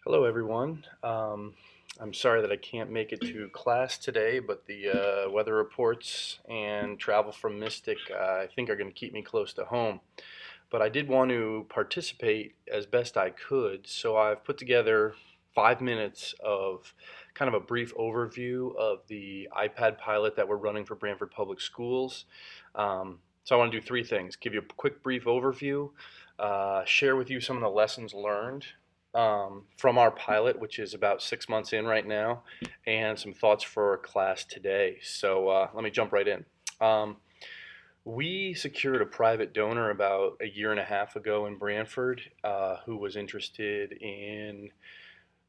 Hello, everyone. I'm sorry that I can't make it to class today, but the weather reports and travel from Mystic, I think, are going to keep me close to home. But I did want to participate as best I could, so I've put together 5 minutes of kind of a brief overview of the iPad pilot that we're running for Brantford Public Schools. So I want to do three things: give you a quick, brief overview, share with you some of the lessons learned from our pilot, which is about 6 months in right now, and some thoughts for class today. So let me jump right in. We secured a private donor about a year and a half ago in Brantford who was interested in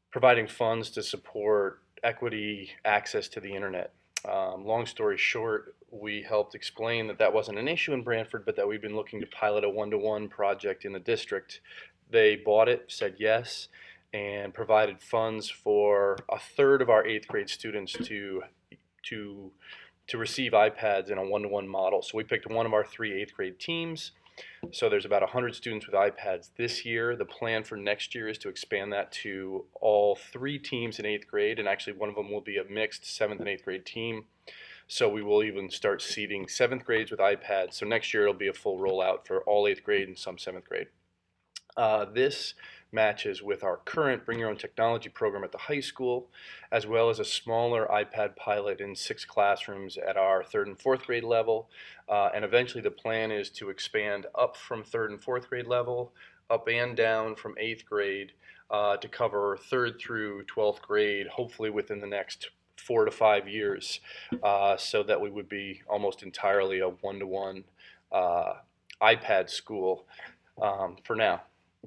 providing funds to support equity access to the internet. Long story short, we helped explain that that wasn't an issue in Brantford, but that we've been looking to pilot a one-to-one project in the district. They bought it, said yes, and provided funds for a third of our eighth grade students to to receive iPads in a one-to-one model. So we picked one of our three eighth grade teams. So there's about 100 students with iPads this year. The plan for next year is to expand that to all three teams in eighth grade, and actually one of them will be a mixed seventh and eighth grade team. So we will even start seating seventh grades with iPads. So next year it'll be a full rollout for all eighth grade and some seventh grade. This matches with our current Bring Your Own Technology program at the high school, as well as a smaller iPad pilot in 6 classrooms at our third and fourth grade level. And eventually the plan is to expand up from third and fourth grade level, up and down from eighth grade to cover third through 12th grade, hopefully within the next 4 to 5 years, so that we would be almost entirely a one-to-one iPad school for now.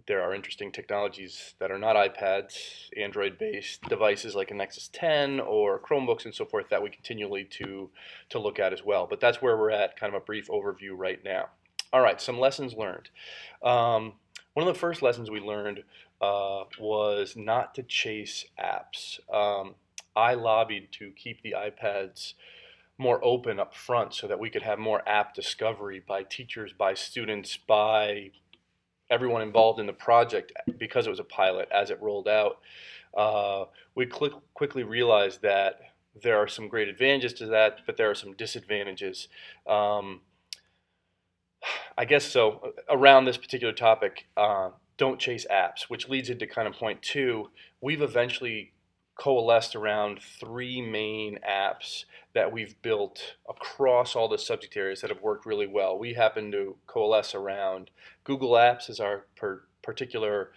There are interesting technologies that are not iPads, Android-based devices like a Nexus 10 or Chromebooks and so forth that we continually to look at as well. But that's where we're at, kind of a brief overview right now. All right, some lessons learned. One of the first lessons we learned was not to chase apps. I lobbied to keep the iPads more open up front so that we could have more app discovery by teachers, by students, by everyone involved in the project because it was a pilot as it rolled out. We quickly realized that there are some great advantages to that, but there are some disadvantages. Um, I guess so. Around this particular topic, don't chase apps, which leads into kind of point two. We've eventually coalesced around three main apps that we've built across all the subject areas that have worked really well. We happen to coalesce around Google Apps as our particular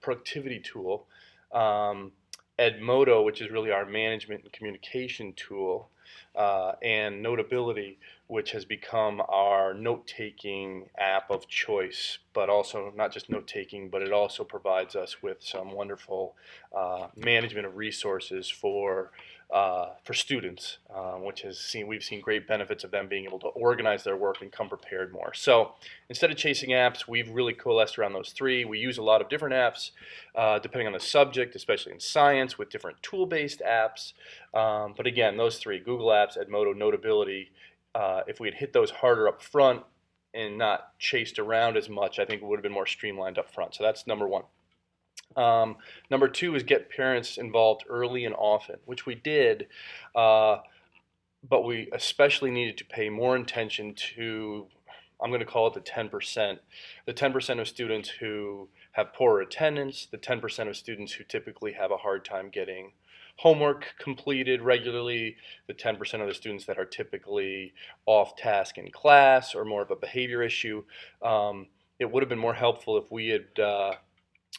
productivity tool, Edmodo, which is really our management and communication tool, and Notability, which has become our note-taking app of choice, but also not just note-taking, but it also provides us with some wonderful management of resources for students, which we've seen great benefits of them being able to organize their work and come prepared more. So instead of chasing apps, we've really coalesced around those three. We use a lot of different apps depending on the subject, especially in science, with different tool-based apps. But again, those three, Google Apps, Edmodo, Notability, if we had hit those harder up front and not chased around as much, I think it would have been more streamlined up front. So that's number one. Number two is get parents involved early and often, which we did, but we especially needed to pay more attention to, I'm going to call it the 10%. The 10% of students who have poorer attendance, the 10% of students who typically have a hard time getting homework completed regularly, the 10% of the students that are typically off task in class or more of a behavior issue. It would have been more helpful if we had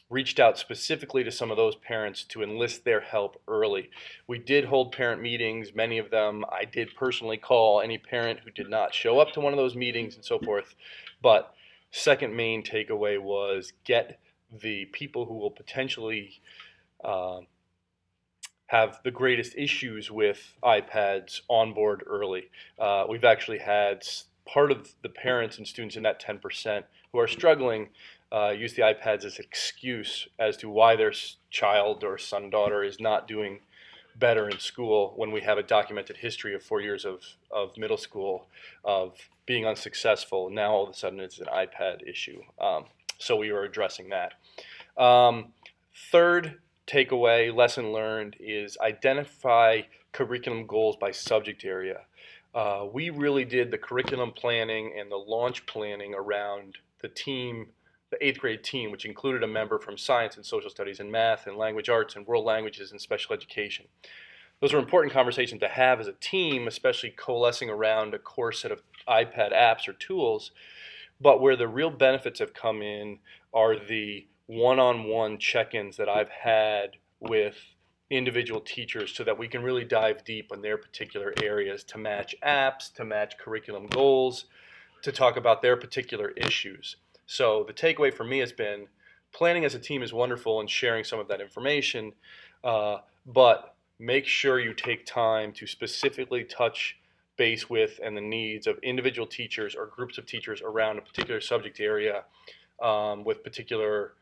reached out specifically to some of those parents to enlist their help early. We did hold parent meetings, many of them I did personally call any parent who did not show up to one of those meetings and so forth. But second main takeaway was get the people who will potentially have the greatest issues with iPads on board early. We've actually had part of the parents and students in that 10% who are struggling use the iPads as an excuse as to why their child or son, daughter is not doing better in school when we have a documented history of 4 years of middle school of being unsuccessful. Now all of a sudden it's an iPad issue. So we are addressing that. Third takeaway, lesson learned, is identify curriculum goals by subject area. We really did the curriculum planning and the launch planning around the team, the eighth grade team, which included a member from science and social studies and math and language arts and world languages and special education. Those are important conversations to have as a team, especially coalescing around a core set of iPad apps or tools. But where the real benefits have come in are the one-on-one check-ins that I've had with individual teachers so that we can really dive deep on their particular areas to match apps, to match curriculum goals, to talk about their particular issues. So the takeaway for me has been planning as a team is wonderful and sharing some of that information, but make sure you take time to specifically touch base with and the needs of individual teachers or groups of teachers around a particular subject area with particular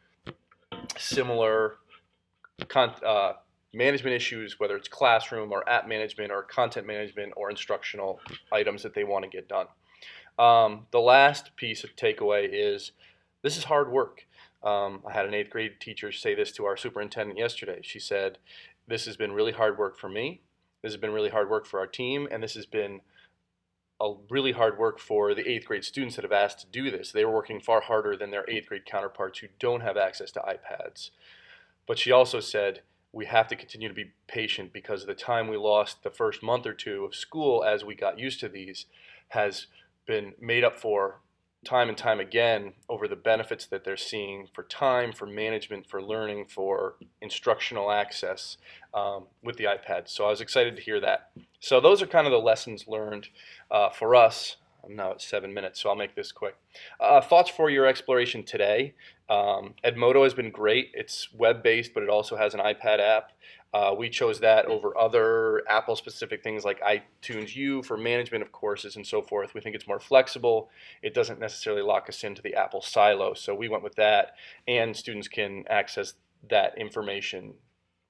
similar management issues, whether it's classroom or app management or content management or instructional items that they want to get done. The last piece of takeaway is this is hard work. I had an eighth grade teacher say this to our superintendent yesterday. She said, "This has been really hard work for me. This has been really hard work for our team, and this has been a really hard work for the eighth grade students that have asked to do this. They were working far harder than their eighth grade counterparts who don't have access to iPads." But she also said, we have to continue to be patient because the time we lost the first month or two of school as we got used to these has been made up for time and time again over the benefits that they're seeing for time, for management, for learning, for instructional access with the iPad. So I was excited to hear that. So those are kind of the lessons learned for us. I'm now at 7 minutes, so I'll make this quick. Thoughts for your exploration today. Edmodo has been great. It's web-based, but it also has an iPad app. We chose that over other Apple-specific things like iTunes U for management of courses and so forth. We think it's more flexible. It doesn't necessarily lock us into the Apple silo, so we went with that, and students can access that information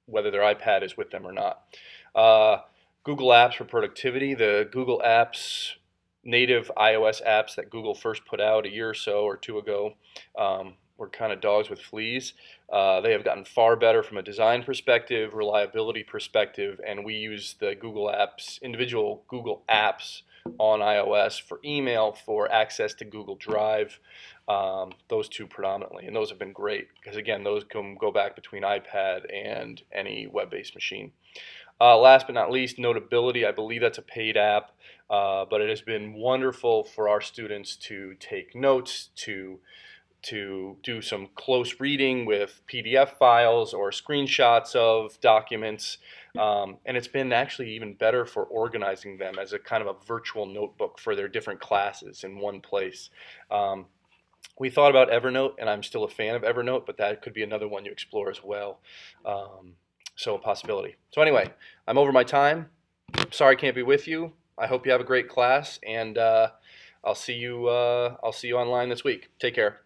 whether their iPad is with them or not. Google Apps for productivity. The Google Apps native iOS apps that Google first put out a year or so or two ago were kind of dogs with fleas. They have gotten far better from a design perspective, reliability perspective, and we use the Google Apps, individual Google Apps on iOS for email, for access to Google Drive, those two predominantly, and those have been great because again, those can go back between iPad and any web-based machine. Last but not least, Notability. I believe that's a paid app, but it has been wonderful for our students to take notes, to do some close reading with PDF files or screenshots of documents, and it's been actually even better for organizing them as a kind of a virtual notebook for their different classes in one place. We thought about Evernote, and I'm still a fan of Evernote, but that could be another one you explore as well. So a possibility. So anyway, I'm over my time. Sorry I can't be with you. I hope you have a great class, and I'll see you online this week. Take care.